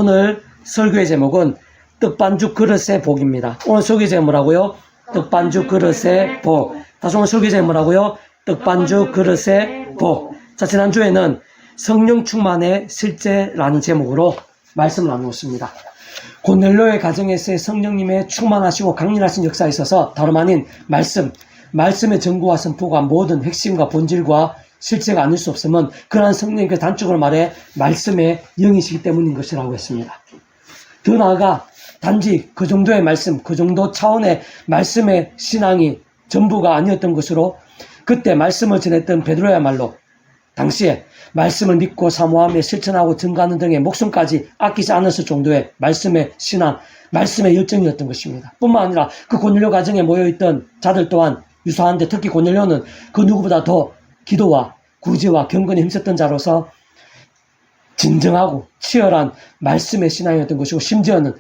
오늘 설교의 제목은 떡반죽 그릇의 복입니다. 오늘 설교 제목 뭐라고요? 떡반죽 그릇의 복. 다시 오늘 설교 제목 뭐라고요? 떡반죽 그릇의 복. 자, 지난주에는 성령 충만의 실제라는 제목으로 말씀을 나누었습니다. 고넬료의 가정에서의 성령님의 충만하시고 강렬하신 역사에 있어서 다름 아닌 말씀의 전구와 선포가 모든 핵심과 본질과 실체가 아닐 수 없음은 그러한 성령의 그 단적으로 말해 말씀의 영이시기 때문인 것이라고 했습니다. 더 나아가 단지 그 정도의 말씀, 그 정도 차원의 말씀의 신앙이 전부가 아니었던 것으로 그때 말씀을 전했던 베드로야말로 당시에 말씀을 믿고 사모하며 실천하고 증거하는 등의 목숨까지 아끼지 않았을 정도의 말씀의 신앙, 말씀의 열정이었던 것입니다. 뿐만 아니라 그 고넬료 가정에 모여있던 자들 또한 유사한데 특히 고넬료는 그 누구보다 더 기도와 구제와 경건에 힘썼던 자로서 진정하고 치열한 말씀의 신앙이었던 것이고 심지어는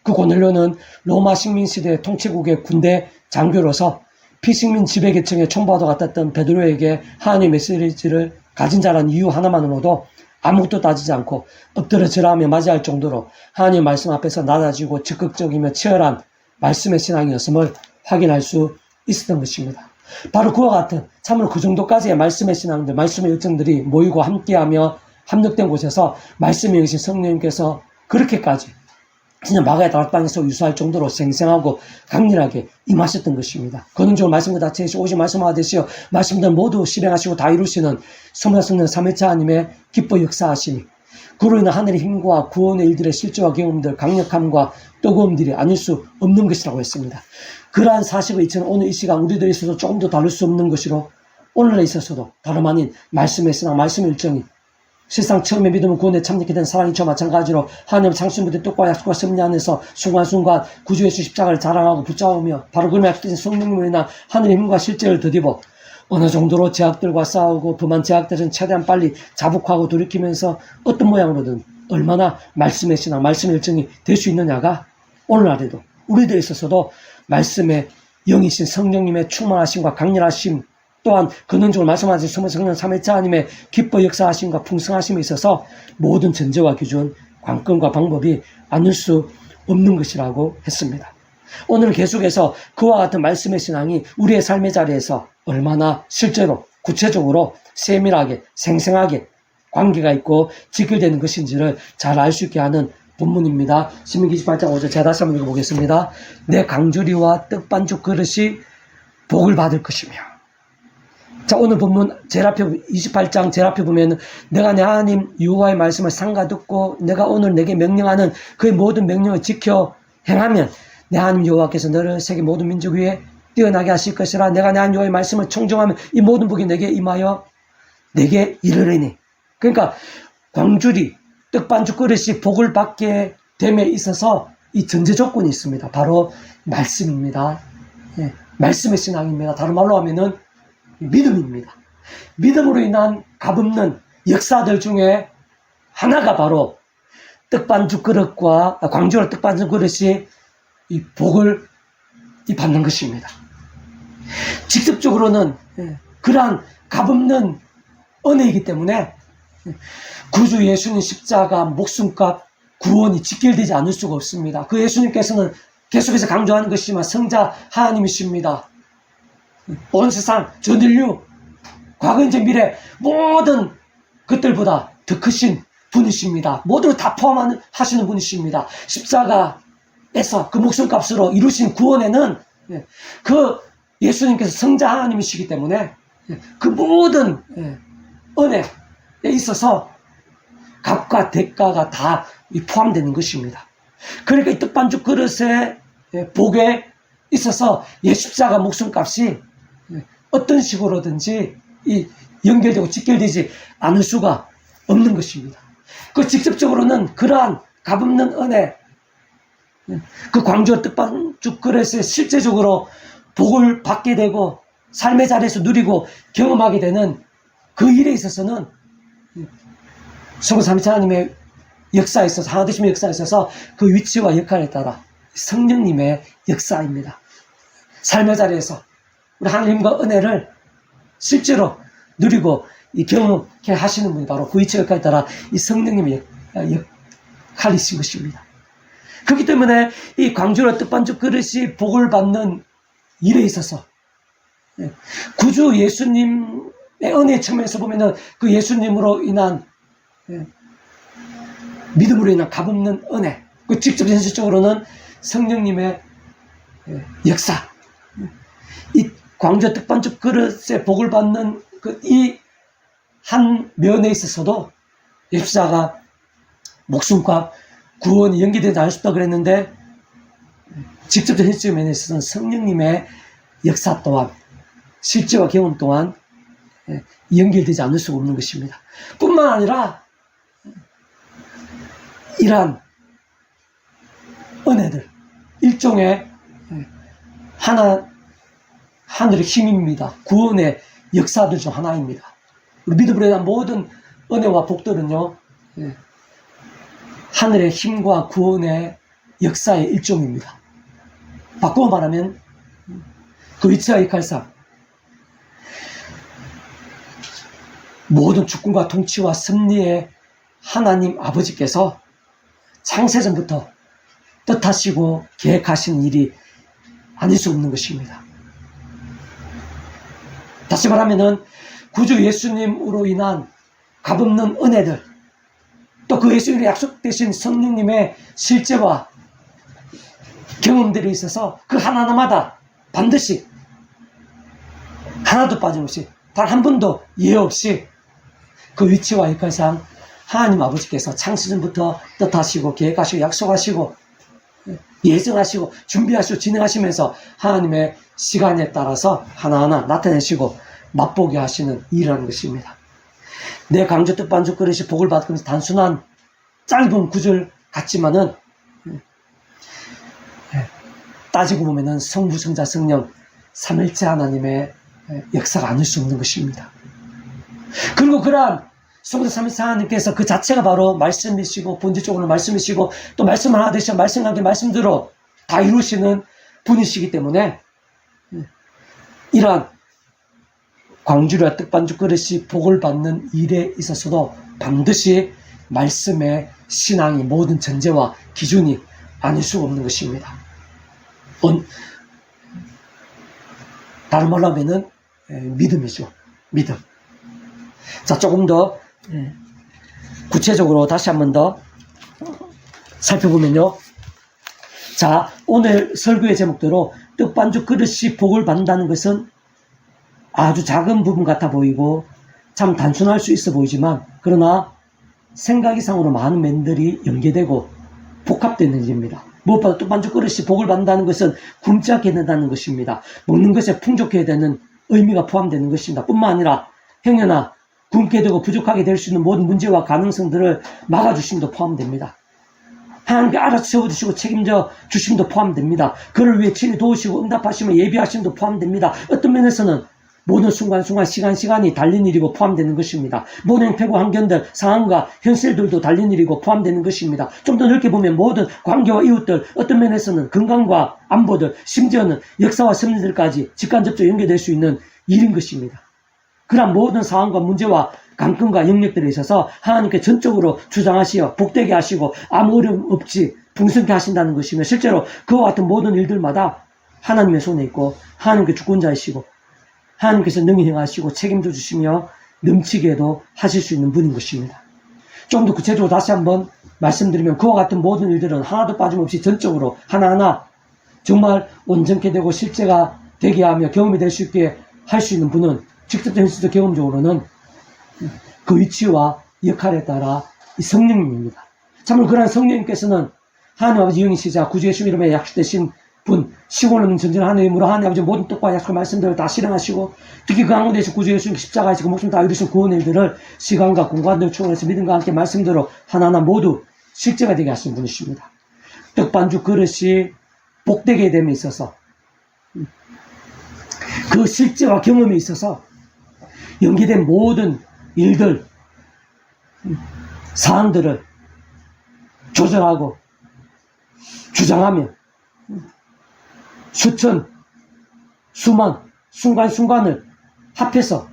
그 고넬료는 로마 식민시대 통치국의 군대 장교로서 피식민 지배계층의 총무와도 같았던 베드로에게 하나님의 메시지를 가진 자라는 이유 하나만으로도 아무것도 따지지 않고 엎드려 절하며 맞이할 정도로 하나님의 말씀 앞에서 낮아지고 적극적이며 치열한 말씀의 신앙이었음을 확인할 수 있었던 것입니다. 바로 그와 같은 참으로 그 정도까지의 말씀의 신앙들, 말씀의 열정들이 모이고 함께하며 합력된 곳에서 말씀의 영이신 성령님께서 그렇게까지 그냥 마가의 다락방에서 유수할 정도로 생생하고 강렬하게 임하셨던 것입니다. 권능적으로 말씀과 다 채우시고 오직 말씀하듯이요 말씀들 모두 실행하시고 다 이루시는 성자 성령 삼위일체 하나님의 기뻐 역사하심이 그로 인한 하늘의 힘과 구원의 일들의 실제와 경험들, 강력함과 뜨거움들이 아닐 수 없는 것이라고 했습니다. 그러한 사실을 이처럼 오늘 이 시간 우리들에 있어서 조금 더 다룰 수 없는 것이로 오늘에 있어서도 다름 아닌 말씀의 신앙, 말씀의 일정이 실상 처음에 믿음을 구원에 참여하게 된 사랑이 저와 마찬가지로 하나님 창신부터 뜻과 약속과 섭리 안에서 순간순간 구주예수 십자가를 자랑하고 붙잡으며 바로 그러면 약속된 성령님으로 인한 하늘의 힘과 실제를 더디고 어느 정도로 제약들과 싸우고 그만 제약들은 최대한 빨리 자복하고 돌이키면서 어떤 모양으로든 얼마나 말씀의 신앙, 말씀의 일정이 될 수 있느냐가 오늘날에도 우리들에 있어서도 말씀의 영이신 성령님의 충만하심과 강렬하심 또한 근원적으로 말씀하신 성령 삼위일체 하나님의 기뻐 역사하심과 풍성하심에 있어서 모든 전제와 기준, 관건과 방법이 아닐 수 없는 것이라고 했습니다. 오늘 계속해서 그와 같은 말씀의 신앙이 우리의 삶의 자리에서 얼마나 실제로 구체적으로 세밀하게 생생하게 관계가 있고 직결되는 것인지를 잘 알 수 있게 하는 본문입니다. 신명기 28장 5절 제가 다시 한번 읽어보겠습니다. 내 강조리와 떡반죽 그릇이 복을 받을 것이며. 자, 오늘 본문 제일 앞에 28장 제일 앞에 보면 내가 내 하나님 여호와의 말씀을 삼가 듣고 내가 오늘 내게 명령하는 그의 모든 명령을 지켜 행하면 내 하나님 여호와께서 너를 세계 모든 민족 위에 뛰어나게 하실 것이라. 내가 내 하나님 여호와의 말씀을 청정하면 이 모든 복이 내게 임하여 내게 이르리니. 그러니까 광주리 떡반죽 그릇이 복을 받게 됨에 있어서 이 전제 조건이 있습니다. 바로 말씀입니다. 예, 말씀의 신앙입니다. 다른 말로 하면은 믿음입니다. 믿음으로 인한 값없는 역사들 중에 하나가 바로 떡반죽 그릇과 광주리 떡반죽 그릇이 이 복을 받는 것입니다. 직접적으로는 그러한 값없는 은혜이기 때문에 구주 예수님 십자가 목숨값 구원이 직결되지 않을 수가 없습니다. 그 예수님께서는 계속해서 강조하는 것이지만 성자 하나님이십니다. 온 세상 전 인류 과거 현재 미래 모든 것들보다 더 크신 분이십니다. 모두를 다 포함하시는 분이십니다. 십자가에서 그 목숨값으로 이루신 구원에는 그 예수님께서 성자 하나님이시기 때문에 그 모든 은혜에 있어서 값과 대가가 다 포함되는 것입니다. 그러니까 이 떡반죽 그릇의 복에 있어서 십자가 목숨값이 어떤 식으로든지 연결되고 직결되지 않을 수가 없는 것입니다. 그 직접적으로는 그러한 값없는 은혜, 그 광주 떡반죽 그릇에 실제적으로 복을 받게 되고 삶의 자리에서 누리고 경험하게 되는 그 일에 있어서는 성령 삼위일체 하나님의 역사에 있어서 하나되심의 역사에 있어서 그 위치와 역할에 따라 성령님의 역사입니다. 삶의 자리에서 우리 하나님과 은혜를 실제로 누리고 경험케 하시는 분이 바로 그 위치 역할에 따라 이 성령님의 칼이신 것입니다. 그렇기 때문에 이 광주로 떡반죽 그릇이 복을 받는 일에 있어서 구주 예수님의 은혜 측면에서 보면은 그 예수님으로 인한 믿음으로 인한 값없는 은혜, 그 직접 현실적으로는 성령님의 역사, 이 광주 떡반죽 그릇의 복을 받는 그 이 한 면에 있어서도 예수자가 목숨과 구원이 연계되지 않을 수 없다 그랬는데, 직접적 현실적 면에 있어서는 성령님의 역사 또한 실제와 경험 또한 연결되지 않을 수가 없는 것입니다. 뿐만 아니라 이러한 은혜들, 일종의 하늘의 힘입니다. 구원의 역사들 중 하나입니다. 우리 믿음으로 인한 모든 은혜와 복들은요, 하늘의 힘과 구원의 역사의 일종입니다. 바꾸어 말하면 그 위치와 역할상 모든 주권과 통치와 섭리의 하나님 아버지께서 창세전부터 뜻하시고 계획하신 일이 아닐 수 없는 것입니다. 다시 말하면은 구주 예수님으로 인한 값없는 은혜들, 또 그 예수님의 약속되신 성령님의 실제와 경험들이 있어서 그 하나하나마다 반드시 하나도 빠짐없이 단 한 번도 예외 없이 그 위치와 역할상 하나님 아버지께서 창세전부터 뜻하시고 계획하시고 약속하시고 예정하시고 준비하시고 진행하시면서 하나님의 시간에 따라서 하나하나 나타내시고 맛보게 하시는 일이라는 것입니다. 내 강조 떡반죽 그릇이 복을 받으면서 단순한 짧은 구절 같지만은 따지고 보면은 성부, 성자, 성령 삼일체 하나님의 역사가 아닐 수 없는 것입니다. 그리고 그러한 성부, 삼일체 하나님께서 그 자체가 바로 말씀이시고 본질적으로 말씀이시고 또 말씀 하나 되시고 말씀과 함께 말씀대로 다 이루시는 분이시기 때문에 이러한 광주리와 떡반죽 그릇이 복을 받는 일에 있어서도 반드시 말씀의 신앙이 모든 전제와 기준이 아닐 수가 없는 것입니다. 다른 말로 하면은 믿음이죠. 믿음. 자, 조금 더 구체적으로 다시 한 번 더 살펴보면요. 자, 오늘 설교의 제목대로 떡반죽 그릇이 복을 받는다는 것은 아주 작은 부분 같아 보이고 참 단순할 수 있어 보이지만, 그러나 생각 이상으로 많은 면들이 연계되고 복합되는 일입니다. 무엇보다 떡반죽 그릇이 복을 받는다는 것은 굶지 않게 된다는 것입니다. 먹는 것에 풍족해야 되는 의미가 포함되는 것입니다. 뿐만 아니라 행여나 굶게 되고 부족하게 될 수 있는 모든 문제와 가능성들을 막아주심도 포함됩니다. 하나님께 알아서 세워주시고 책임져 주심도 포함됩니다. 그를 위해 친히 도우시고 응답하시며 예비하심도 포함됩니다. 어떤 면에서는 모든 순간순간 시간이 달린 일이고 포함되는 것입니다. 모든 행태고 환경들, 상황과 현실들도 달린 일이고 포함되는 것입니다. 좀 더 넓게 보면 모든 관계와 이웃들, 어떤 면에서는 건강과 안보들, 심지어는 역사와 섭리들까지 직간접적으로 연결될 수 있는 일인 것입니다. 그러한 모든 상황과 문제와 관건과 영역들에 있어서 하나님께 전적으로 주장하시어 복되게 하시고 아무 어려움 없이 풍성케 하신다는 것이며, 실제로 그와 같은 모든 일들마다 하나님의 손에 있고 하나님께 주권자이시고 하나님께서 능히 행하시고 책임져 주시며 넘치게도 하실 수 있는 분인 것입니다. 좀 더 구체적으로 다시 한번 말씀드리면, 그와 같은 모든 일들은 하나도 빠짐없이 전적으로 하나하나 정말 온전케 되고 실제가 되게 하며 경험이 될 수 있게 할 수 있는 분은 직접 현실적 경험적으로는 그 위치와 역할에 따라 이 성령님입니다. 참으로 그러한 성령님께서는 하나님 아버지 영이시자 구주 예수 이름에 약속되신 분, 시골 없는 전진한 하나님 이름으로 하나님 아버지 모든 뜻과 약속과 말씀들을 다 실행하시고, 특히 그 가운데서 구주 예수님 십자가에서 목숨 다 이루신 구원의 일들을 시간과 공간을 초월해서 믿음과 함께 말씀대로 하나하나 모두 실제가 되게 하신 분이십니다. 떡반죽 그릇이 복되게 됨에 있어서 그 실제와 경험에 있어서 연계된 모든 일들, 사안들을 조절하고 주장하며 수천, 수만, 순간순간을 합해서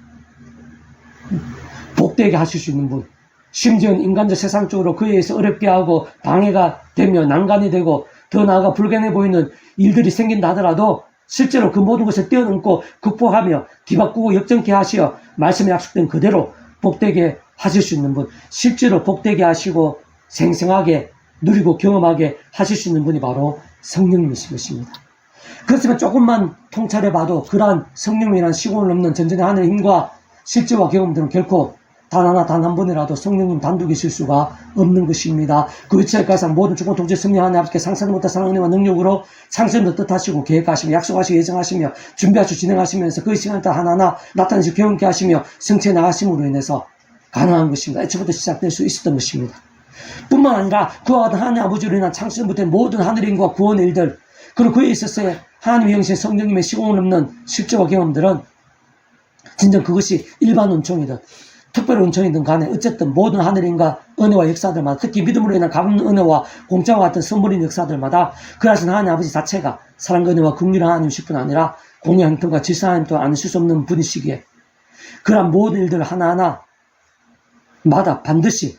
복되게 하실 수 있는 분, 심지어는 인간적 세상적으로 그에 의해서 어렵게 하고 방해가 되며 난간이 되고 더 나아가 불가능해 보이는 일들이 생긴다 하더라도 실제로 그 모든 것을 뛰어넘고 극복하며 뒤바꾸고 역전케 하시어 말씀에 약속된 그대로 복되게 하실 수 있는 분, 실제로 복되게 하시고 생생하게 누리고 경험하게 하실 수 있는 분이 바로 성령님이신 것입니다. 그렇지만 조금만 통찰해봐도 그러한 성령이란 시공을 넘는 전전의 하늘의 힘과 실제와 경험들은 결코 단 하나 단 한 번이라도 성령님 단독이실 수가 없는 것입니다. 그 위치에 가서 모든 주권 통치 성령 하나님 아버지께 상상도 못한 사랑 은혜와 능력으로 창세전부터 뜻하시고 계획하시며 약속하시고 예정하시며 준비하시고 진행하시면서 그 시간에 따라 하나하나 나타내시고 경험케 하시며 성취해 나가심으로 인해서 가능한 것입니다. 애초부터 시작될 수 있었던 것입니다. 뿐만 아니라 그와 같은 하나님 아버지로 인한 창세전부터의 모든 하늘의 힘과 구원의 일들, 그리고 그에 있어서의 하나님의 형신 성령님의 시공을 넘는 실제와 경험들은 진정 그것이 일반 은총이든 특별 은총이든 간에 어쨌든 모든 하늘의 힘과 은혜와 역사들마다, 특히 믿음으로 인한 값없는 은혜와 공짜와 같은 선물인 역사들마다 그하신 하나님 아버지 자체가 사랑과 은혜와 긍휼한 하나님이실 뿐 아니라 공의 형통과 질서 하나님도 아실 수 없는 분이시기에 그러한 모든 일들 하나하나 마다 반드시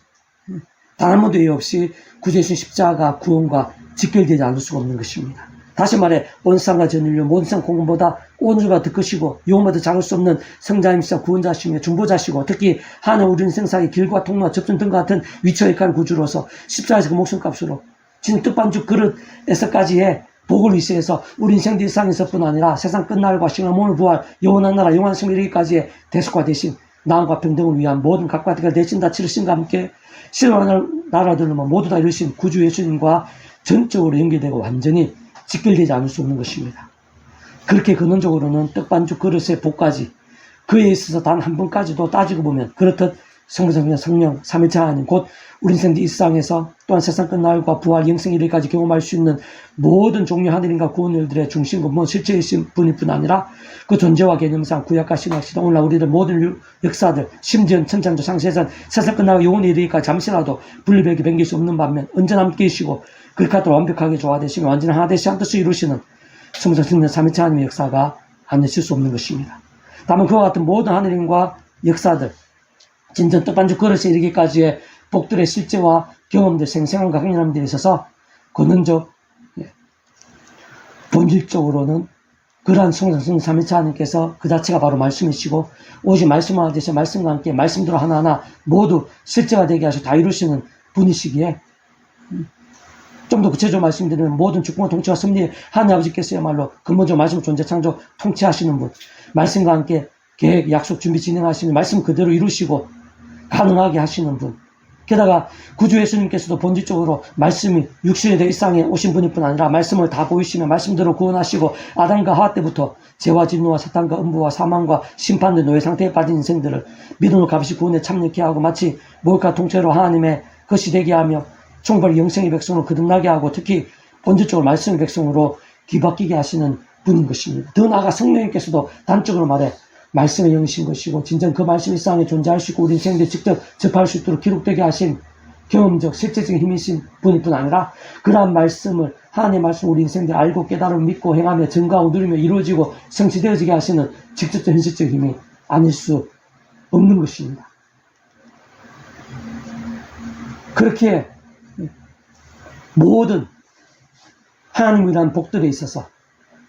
단 한 번도 예외 없이 구제하신 십자가 구원과 직결되지 않을 수가 없는 것입니다. 다시 말해 온 세상과 전 인류 모든 세상 공원보다 온 우주가 더 크시고 영혼보다 작을 수 없는 성자임시와 구원자시며 중보자시고 특히 하나님 우리 인생사의 길과 통로와 접점 등과 같은 위치와 역할 구주로서 십자가에서 그 목숨값으로 진짜 뜻반죽 그릇에서까지의 복을 위시해서 우리 인생 일상에서뿐 아니라 세상 끝날과 시간 몸을 부활 영원한 나라 영원한 생명 이르기까지의 대속과 대신 나음과 평등을 위한 모든 각과 대가 대신 다 치르신과 함께 실로하는 나라들로 모두 다 이루신 구주 예수님과 전적으로 연결되고 완전히 직결되지 않을 수 없는 것입니다. 그렇게 근원적으로는 떡반죽 그릇의 복까지 그에 있어서 단 한 번까지도 따지고 보면 그렇듯 성부성령 성령 삼위일체 하나님 곧 우리 인생 일상에서 또한 세상 끝날과 부활 영생 이르기까지 경험할 수 있는 모든 종류 하늘인과 구원들의 중심 근본 실체이신 분일 뿐 아니라 그 존재와 개념상 구약과 신약시대 오늘날 우리들 모든 역사들 심지어 천창조 상세전 세상 끝나고 영원히 이르기까지 잠시라도 분리되게 변길 수 없는 반면 언제나 함께 계시고 그렇게 하도록 완벽하게 조화되시며 완전히 하나 되시 한 뜻을 이루시는 성부성령 삼위일체 하나님의 역사가 아니실 수 없는 것입니다. 다만 그와 같은 모든 하늘인과 역사들 진정 떡반죽 그릇에 이르기까지의 복들의 실제와 경험들, 생생함과 강렬함들이 있어서 근원적, 본질적으로는 그러한 성령 삼위일체 하나님께서 그 자체가 바로 말씀이시고 오직 말씀과 하듯이 말씀과 함께 말씀대로 하나하나 모두 실제가 되게 하시고 다 이루시는 분이시기에 좀 더 구체적으로 말씀드리면 모든 주권과 통치와 섭리 하나님 아버지께서야말로 근본적으로 말씀 존재 창조 통치하시는 분, 말씀과 함께 계획, 약속, 준비, 진행하시는 말씀 그대로 이루시고 가능하게 하시는 분. 게다가 구주 예수님께서도 본질적으로 말씀이 육신에 대해 일상에 오신 분일 뿐 아니라 말씀을 다 보이시며 말씀대로 구원하시고 아담과 하와 때부터 죄와 진노와 사탄과 음부와 사망과 심판의 노예 상태에 빠진 인생들을 믿음으로 값이 구원에 참여케 하고 마치 목욕과 통째로 하나님의 것이 되게 하며 총벌 영생의 백성으로 거듭나게 하고 특히 본질적으로 말씀의 백성으로 뒤바뀌게 하시는 분인 것입니다. 더 나아가 성령님께서도 단적으로 말해 말씀의 영이신 것이고 진정 그 말씀이 일상에 존재할 수 있고 우리 인생들이 직접 접할 수 있도록 기록되게 하신 경험적 실제적인 힘이신 분일 뿐 아니라 그러한 말씀을 하나님의 말씀 우리 인생들 알고 깨달음을 믿고 행하며 증거하고 누리며 이루어지고 성취되어지게 하시는 직접적 현실적 힘이 아닐 수 없는 것입니다. 그렇게 모든 하나님이라는 복들에 있어서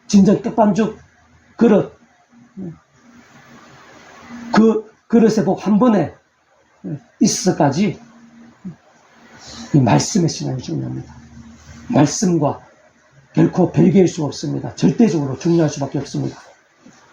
진정 떡반죽 그릇 그 그릇의 복 한 번에 있어서까지 이 말씀의 신앙이 중요합니다. 말씀과 결코 별개일 수가 없습니다. 절대적으로 중요할 수밖에 없습니다.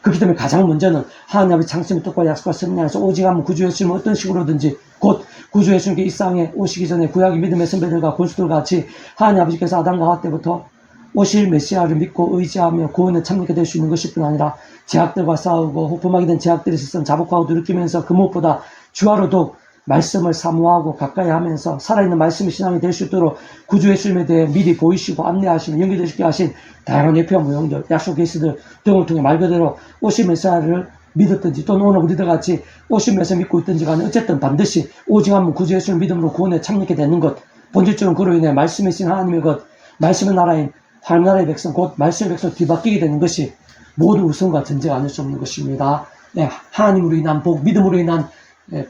그렇기 때문에 가장 먼저는 하나님 아버지 창세의 뜻과 약속과 섭리에서 오직 한번 구주 예수님은 어떤 식으로든지 곧 구주 예수님께 이 땅에 오시기 전에 구약의 믿음의 선배들과 권수들과 같이 하나님 아버지께서 아담과 하와 때부터 오실 메시아를 믿고 의지하며 구원에 참여하게 될 수 있는 것일 뿐 아니라 제약들과 싸우고 혹부막이 된 제약들이 있었던 자복하고 두렵기면서 그 무엇보다 주하로 더욱 말씀을 사모하고 가까이 하면서 살아있는 말씀의 신앙이 될 수 있도록 구주 예수님에 대해 미리 보이시고 안내하시며 연결되시게 하신 다양한 예표와 모형들, 약속 계시들 등을 통해 말 그대로 오실 메시아를 믿었든지 또는 오늘 우리들 같이 오실 메시아 믿고 있든지 간에 어쨌든 반드시 오직 한번 구주 예수를 믿음으로 구원에 참여하게 되는 것, 본질적으로 그로 인해 말씀이신 하나님의 것, 말씀의 나라인 하나님의 백성, 곧 말씀의 백성 뒤바뀌게 되는 것이 모든 우선과 전제가 아닐 수 없는 것입니다. 네, 하나님으로 인한 복, 믿음으로 인한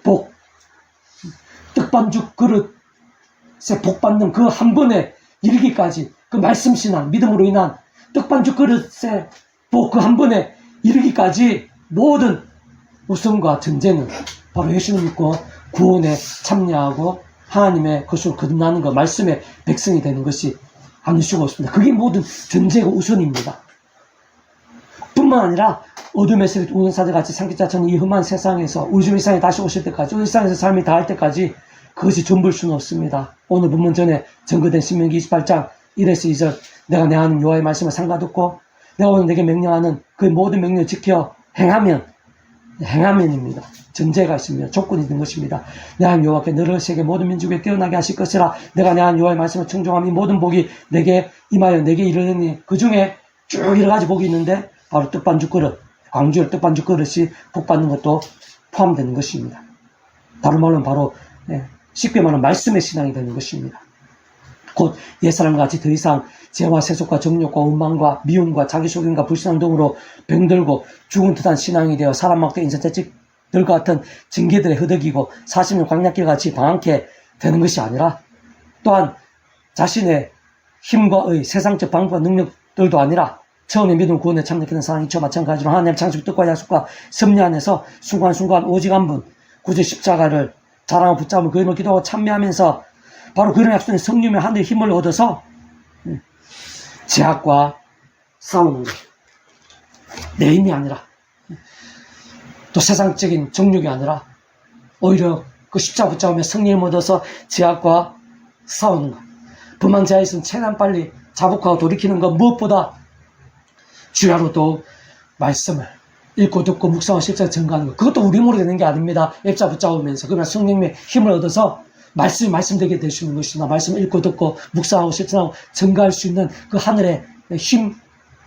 복, 떡반죽 그릇에 복 받는 그 한 번에 이르기까지, 그 말씀 신앙, 믿음으로 인한 떡반죽 그릇에 복 그 한 번에 이르기까지 모든 우승과 전쟁은 바로 예수님 믿고 구원에 참여하고 하나님의 것으로 거듭나는 것, 말씀의 백성이 되는 것이 아닐 수가 없습니다. 그게 모든 전제가 우선입니다. 뿐만 아니라 어둠의 세력 우는 사자같이 삼키자처럼 이 험한 세상에서 우리 주 일상에 다시 오실 때까지, 우리 일상에서 삶이 다할 때까지 그것이 전부일 수는 없습니다. 오늘 본문 전에 증거된 신명기 28장 1에서 2절, 내가 내 하나님 여호와의 말씀을 상가듣고 내가 오늘 내게 명령하는 그 모든 명령을 지켜 행하면입니다. 전제가 있으며 조건이 있는 것입니다. 내 하나님 여호와께 너를 세계 모든 민족에 뛰어나게 하실 것이라. 내가 내 하나님 여호와의 말씀을 청종하면 이 모든 복이 내게 임하여 내게 이르느니, 그 중에 쭉 여러 가지 복이 있는데 바로 떡반죽 그릇, 광주의 떡반죽 그릇이 복받는 것도 포함되는 것입니다. 다른 말로는 바로 쉽게 말하면 말씀의 신앙이 되는 것입니다. 곧 옛사람과 같이 더 이상 죄와 세속과 정욕과 원망과 미움과 자기속임과 불신앙 등으로 병들고 죽은 듯한 신앙이 되어 사람 막대 인sen태직들과 같은 징계들에 흐덕이고 40년 광야길 같이 방황케 되는 것이 아니라, 또한 자신의 힘과 의 세상적 방법과 능력들도 아니라 처음에 믿음 구원에 참여하는 사람이 저 마찬가지로 하나님의 창조의 뜻과 약속과 섭리 안에서 순간순간 오직 한 분 구주 십자가를 자랑하고 붙잡으며 그 이름을 기도하고 참여하면서 바로 그런 약속의 성령의 하늘의 힘을 얻어서 죄악과 싸우는 것, 내 힘이 아니라 또 세상적인 정욕이 아니라 오히려 그 십자가 붙잡으며 성령을 얻어서 죄악과 싸우는 것, 범한 자에 있으면 최대한 빨리 자복하고 돌이키는 것, 무엇보다 주야로 또 말씀을 읽고 듣고 묵상하고 실제로 증거하는 것, 그것도 우리 힘으로 되는 게 아닙니다. 앱자 붙잡으면서 그러면 성령의 힘을 얻어서 말씀이 말씀되게 될 수 있는 것이나, 말씀을 읽고 듣고 묵상하고 실천하고 증거할 수 있는 그 하늘의 힘을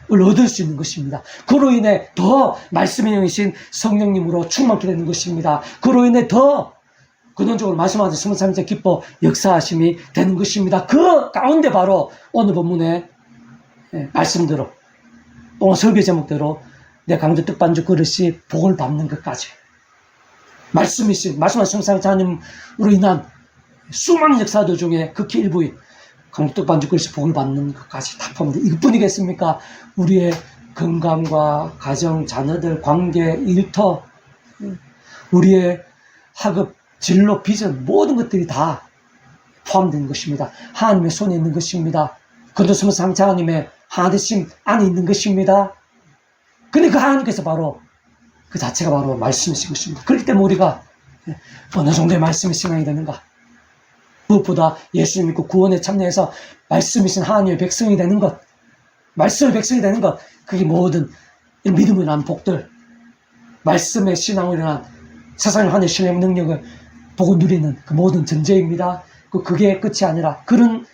얻을 수 있는 것입니다. 그로 인해 더 말씀의 영이신 성령님으로 충만케 되는 것입니다. 그로 인해 더 근원적으로 말씀하신 성삼위일체 기뻐 역사하심이 되는 것입니다. 그 가운데 바로 오늘 본문의 말씀대로, 오늘 설교 제목대로 내 강조 떡반죽 그릇이 복을 받는 것까지, 말씀하신 성삼위일체 하나님으로 인한 수많은 역사들 중에 극히 일부인 강조 떡반죽 그릇이 복을 받는 것까지 다 포함됩니다. 이것뿐이겠습니까? 우리의 건강과 가정, 자녀들, 관계, 일터, 우리의 학업, 진로, 비전, 모든 것들이 다 포함되는 것입니다. 하나님의 손에 있는 것입니다. 건조스무 삼위일체 하나님의 하나되심 안에 있는 것입니다. 근데 그 하나님께서 바로 그 자체가 바로 말씀이신 것입니다. 그렇기 때문에 우리가 어느 정도의 말씀의 신앙이 되는가? 무엇보다 예수님 믿고 구원에 참여해서 말씀이신 하나님의 백성이 되는 것, 말씀의 백성이 되는 것, 그게 모든 믿음을 난 복들, 말씀의 신앙으로 인한 세상의 하나님의 신뢰의 능력을 보고 누리는 그 모든 전제입니다. 그게 끝이 아니라 그런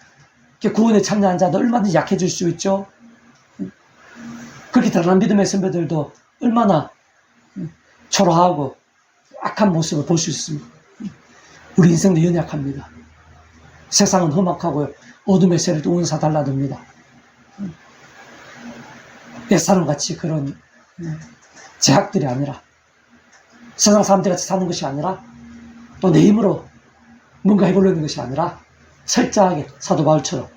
구원에 참여한 자도 얼마든지 약해질 수 있죠. 그렇게 다른 믿음의 선배들도 얼마나 초라하고 악한 모습을 볼 수 있습니다. 우리 인생도 연약합니다. 세상은 험악하고 어둠의 세력도 운사 달라듭니다. 옛사람같이 그런 제약들이 아니라, 세상 사람들같이 사는 것이 아니라, 또 내 힘으로 뭔가 해보려는 것이 아니라 철저하게 사도 바울처럼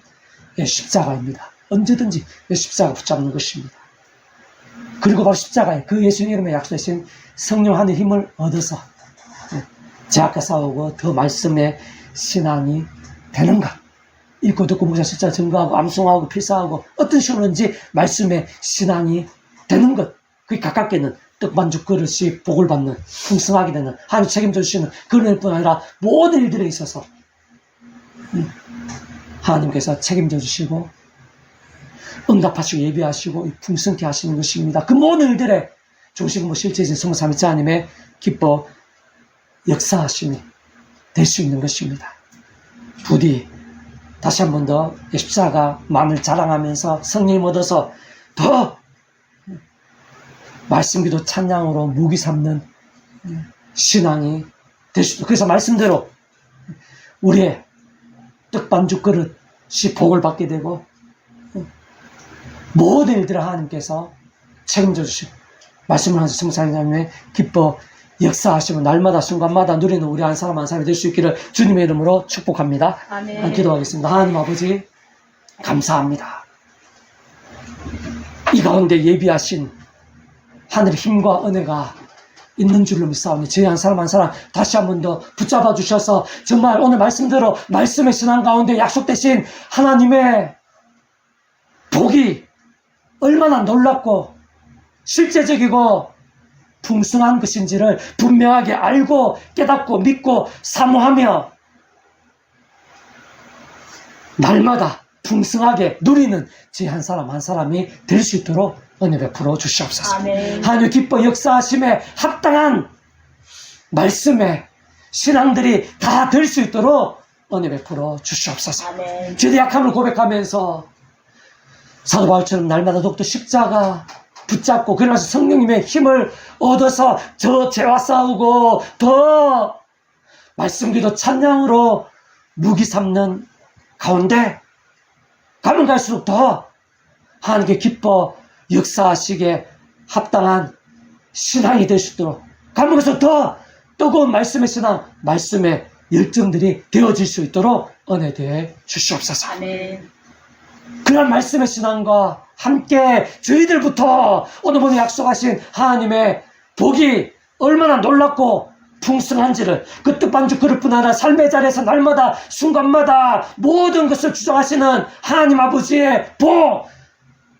십자가입니다. 언제든지 십자가 붙잡는 것입니다. 그리고 바로 십자가에 그 예수님 이름의 약속하신 성령 하늘 힘을 얻어서 제약과 싸우고 더 말씀의 신앙이 되는가? 읽고 듣고 묵상 실제 증거하고 암송하고 필사하고 어떤 식으로든지 말씀의 신앙이 되는 것, 그게 가깝게는 떡반죽 그릇이 복을 받는, 풍성하게 되는, 하나님 책임져 주시는 그런 일뿐 아니라 모든 일들에 있어서 하나님께서 책임져 주시고 응답하시고 예비하시고 풍성케 하시는 것입니다. 그 모든 일들에 조시고 실제이신 성부 삼위일체 하나님의 기뻐 역사하심이 될 수 있는 것입니다. 부디 다시 한 번 더 십자가만을 자랑하면서 성령 얻어서 더 말씀기도 찬양으로 무기 삼는 신앙이 될 수 있고, 그래서 말씀대로 우리의 떡반죽 그릇이 복을 받게 되고 모든 일들을 하나님께서 책임져 주시고 말씀을 하셔서 성삼위일체 하나님의 기뻐 역사하시면 날마다 순간마다 누리는 우리 한 사람 한 사람이 될 수 있기를 주님의 이름으로 축복합니다. 아멘. 기도하겠습니다. 하나님 아버지 감사합니다. 이 가운데 예비하신 하늘의 힘과 은혜가 있는 줄로 믿사오니 저희 한 사람 한 사람 다시 한 번 더 붙잡아 주셔서 정말 오늘 말씀대로 말씀의 신앙 가운데 약속되신 하나님의 복이 얼마나 놀랍고 실제적이고 풍성한 것인지를 분명하게 알고 깨닫고 믿고 사모하며 날마다 풍성하게 누리는 저희 한 사람 한 사람이 될 수 있도록 은혜 베풀어 주시옵소서. 아멘. 하나님 기뻐 역사하심에 합당한 말씀에 신앙들이 다 될 수 있도록 은혜 베풀어 주시옵소서. 아멘. 저희의 약함을 고백하면서 사도 바울처럼 날마다 더욱더 십자가 붙잡고 그러면서 성령님의 힘을 얻어서 저 죄와 싸우고 더 말씀 기도 찬양으로 무기 삼는 가운데 가면 갈수록 더 하나님께 기뻐 역사하시기에 합당한 신앙이 될 수 있도록 가면 갈수록 더 뜨거운 말씀의 신앙, 말씀의 열정들이 되어질 수 있도록 은혜 되어 주시옵소서. 아멘. 그런 말씀의 신앙과 함께 저희들부터 오늘 본에 약속하신 하나님의 복이 얼마나 놀랍고 풍성한지를 그 뜻반죽 그릇뿐 아니라 삶의 자리에서 날마다 순간마다 모든 것을 주장하시는 하나님 아버지의 복,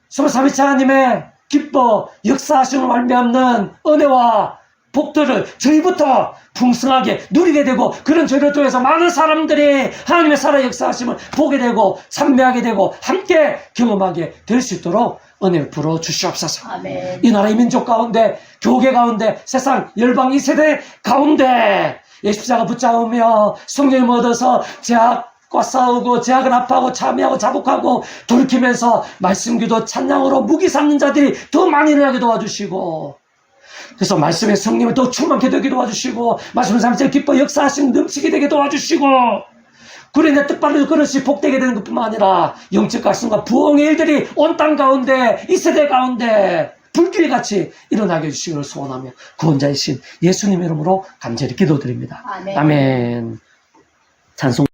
성삼위체 하나님의 기뻐 역사하심을 말미암는 은혜와 복들을 저희부터 풍성하게 누리게 되고 그런 저희를 통해서 많은 사람들이 하나님의 살아 역사하심을 보게 되고 참배하게 되고 함께 경험하게 될 수 있도록 은혜를 부어 주시옵소서. 아멘. 이 나라의 민족 가운데 교계 가운데 세상 열방 이 세대 가운데 예십자가 붙잡으며 성령을 얻어서 제약과 싸우고 제약을 아파하고 참여하고 자복하고 돌이키면서 말씀기도 찬양으로 무기 삼는 자들이 더 많이 일어나게 도와주시고 그래서 말씀의 성령을 더 충만케 되게 도와주시고 말씀의 삶에 기뻐 역사하시는 넘치게 되게 도와주시고 그래 내 뜻받은 그릇이 복되게 되는 것뿐만 아니라 영적 갈성과 부흥의 일들이 온 땅 가운데 이 세대 가운데 불길같이 일어나게 해주시기를 소원하며 구원자이신 예수님 이름으로 간절히 기도드립니다. 아멘. 아멘. 찬송